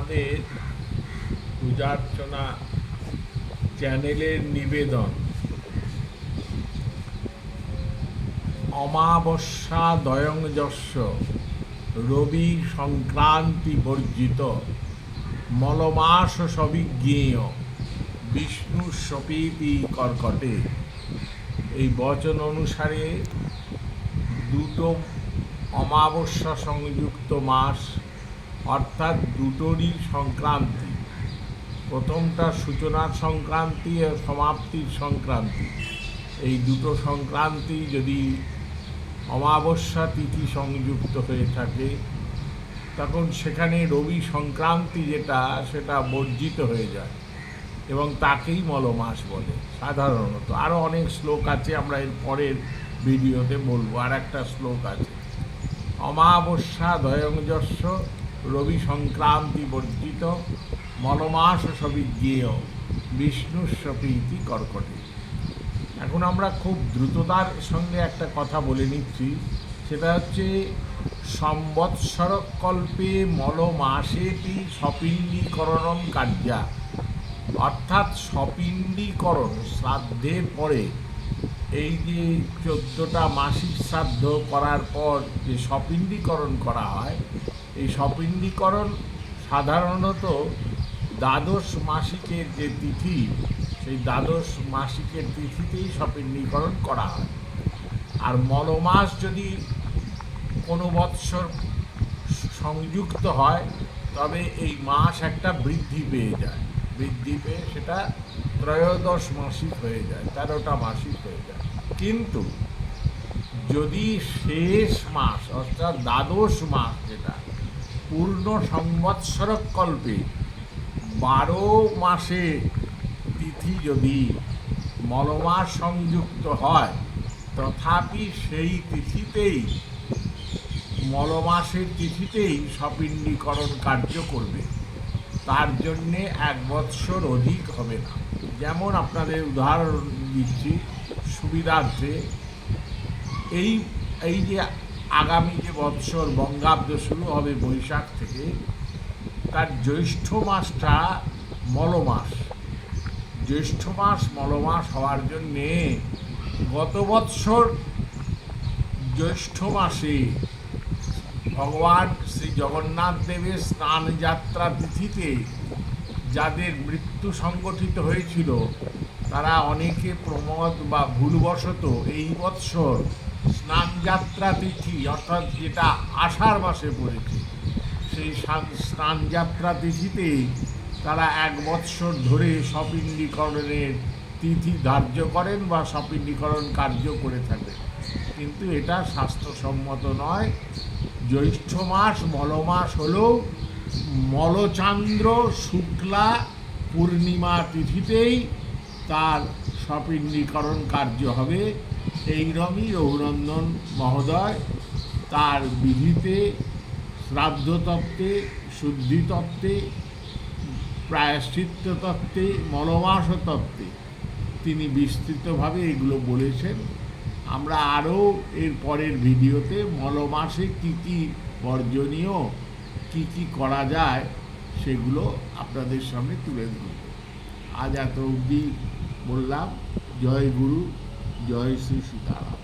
আমাদের পূজার্চনা চ্যানেলের নিবেদন, অমাবস্যা দয়ং যস্য রবি সংক্রান্তি বর্জিত মলমাস সবিজ্ঞেয় বিষ্ণু সপীতি কর্কটে। এই বচন অনুসারে দুটো অমাবস্যা সংযুক্ত মাস, অর্থাৎ দুটোরই সংক্রান্তি। প্রথমটা সূচনার সংক্রান্তি ও সমাপ্তির সংক্রান্তি। এই দুটো সংক্রান্তি যদি অমাবস্যা তিথি সংযুক্ত হয়ে থাকে, তখন সেখানে রবি সংক্রান্তি সেটা বর্জিত হয়ে যায় এবং তাকেই মলমাস বলে সাধারণত। আরও অনেক শ্লোক আছে, আমরা এর পরের ভিডিওতে বলবো। আর একটা শ্লোক আছে, অমাবস্যা দয়ং যস্য রবি সংক্রান্তি বর্জিত মলমাস সবিজ্ঞেয় বিষ্ণুস্বপীতি কর্কটে। এখন আমরা খুব দ্রুততার সঙ্গে একটা কথা বলে নিচ্ছি, সেটা হচ্ছে সম্বৎসরকল্পে মলমাসেপি সপিণ্ডীকরণম কার্যা। অর্থাৎ সপিণ্ডীকরণ, শ্রাদ্ধের পরে এই যে 14টা মাসিক শ্রাদ্ধ করার পর যে সপিণ্ডীকরণ করা হয়, এই সপিণ্ডীকরণ সাধারণত দ্বাদশ মাসিকের যে তিথি, সেই দ্বাদশ মাসিকের তিথিতেই সপিণ্ডীকরণ করা হয়। আর মলমাস যদি কোনো বৎসর সংযুক্ত হয়, তবে এই মাস একটা বৃদ্ধি পেয়ে যায়। বৃদ্ধি পেয়ে সেটা ত্রয়োদশ মাসিক হয়ে যায়, 13টা মাসিক হয়ে যায়। কিন্তু যদি শেষ মাস অর্থাৎ দ্বাদশ মাস, যেটা পূর্ণ সংবৎসরকল্পে 12 মাসে তিথি যদি মলমাস সংযুক্ত হয়, তথাপি সেই তিথিতেই, মলমাসের তিথিতেই সপিণ্ডীকরণ কার্য করবে। তার জন্যে 1 বৎসর অধিক হবে না। যেমন আপনাদের উদাহরণ দিচ্ছি সুবিধার্থে, এই যে আগামী যে বৎসর বঙ্গাব্দ শুরু হবে বৈশাখ থেকে, তার জ্যৈষ্ঠ মাসটা মলমাস। জ্যৈষ্ঠ মাস মলমাস হওয়ার জন্যে গত বৎসর জ্যৈষ্ঠ মাসে ভগবান শ্রী জগন্নাথ দেবের স্নান যাত্রা তিথিতে যাদের মৃত্যু সংগঠিত হয়েছিল, তারা অনেকে প্রমোদ বা ভুলবশত এই বৎসর স্নানযাত্রা তিথি, অর্থাৎ যেটা আষাঢ় মাসে পড়েছে, সেই স্নানযাত্রা তিথিতে তারা 1 বৎসর ধরে সপিণ্ডীকরণের তিথি ধার্য করেন বা সপিণ্ডীকরণ কার্য করে থাকেন। কিন্তু এটা স্বাস্থ্যসম্মত নয়। জ্যৈষ্ঠ মাস মলমাস হলেও মলচান্দ্র শুক্লা পূর্ণিমা তিথিতেই তার সপিণ্ডীকরণ কার্য হবে। এইরকমই রঘুনন্দন মহোদয় তার বিধিতে, শ্রাদ্ধতত্ত্বে, শুদ্ধিতত্ত্বে, প্রায়শ্চিত্ত তত্ত্বে, মলমাস তত্ত্বে তিনি বিস্তৃতভাবে এগুলো বলেছেন। আমরা আরও এর পরের ভিডিওতে মলমাসে কী কী বর্জনীয়, কী কী করা যায়, সেগুলো আপনাদের সামনে তুলে ধরব। আজ এত অবধি বললাম। জয় গুরু, জয় শ্রী সীতারাম।